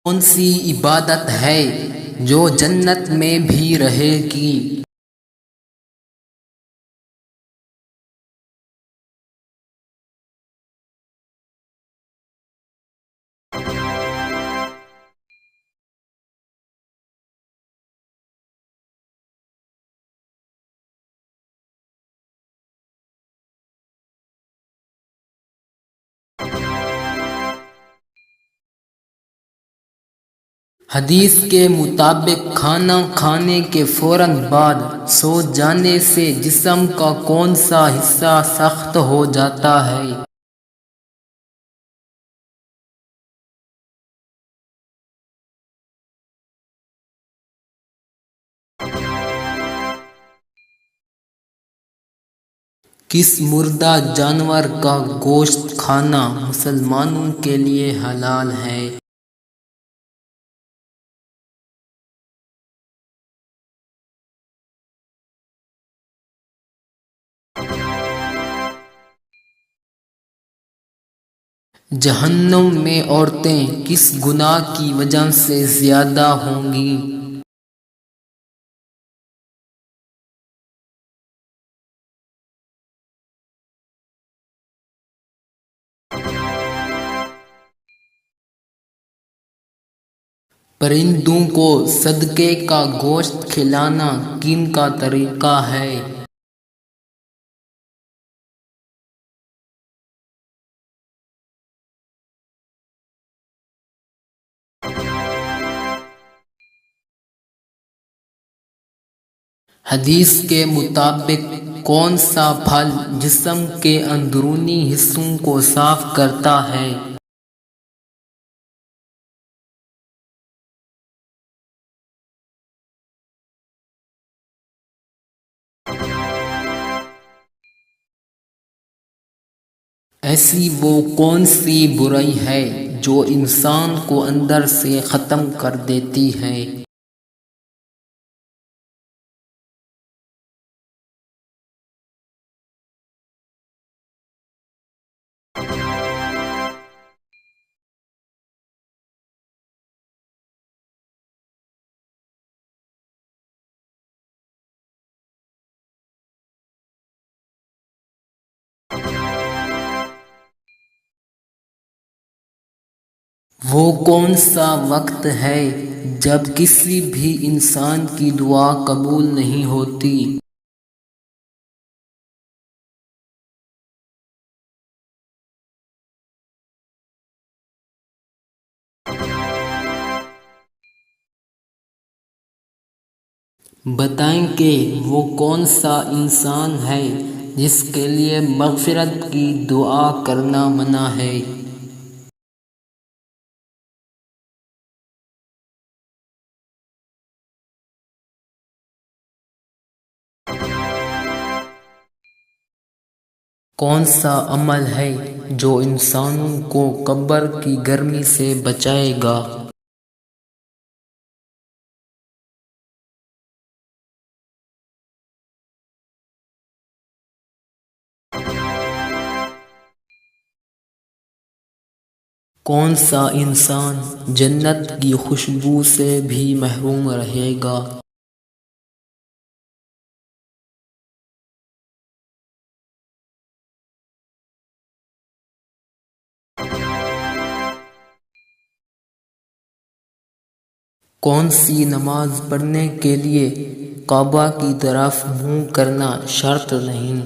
کون سی عبادت ہے جو جنت میں بھی رہے گی؟ حدیث کے مطابق کھانا کھانے کے فوراً بعد سو جانے سے جسم کا کون سا حصہ سخت ہو جاتا ہے؟ کس مردہ جانور کا گوشت کھانا مسلمانوں کے لیے حلال ہے؟ جہنم میں عورتیں کس گناہ کی وجہ سے زیادہ ہوں گی؟ پرندوں کو صدقے کا گوشت کھلانا کن کا طریقہ ہے؟ حدیث کے مطابق کون سا پھل جسم کے اندرونی حصوں کو صاف کرتا ہے؟ ایسی وہ کون سی برائی ہے جو انسان کو اندر سے ختم کر دیتی ہے؟ وہ کون سا وقت ہے جب کسی بھی انسان کی دعا قبول نہیں ہوتی؟ بتائیں کہ وہ کون سا انسان ہے جس کے لیے مغفرت کی دعا کرنا منع ہے؟ کون سا عمل ہے جو انسانوں کو قبر کی گرمی سے بچائے گا؟ کون سا انسان جنت کی خوشبو سے بھی محروم رہے گا؟ کون سی نماز پڑھنے کے لیے کعبہ کی طرف منہ کرنا شرط نہیں؟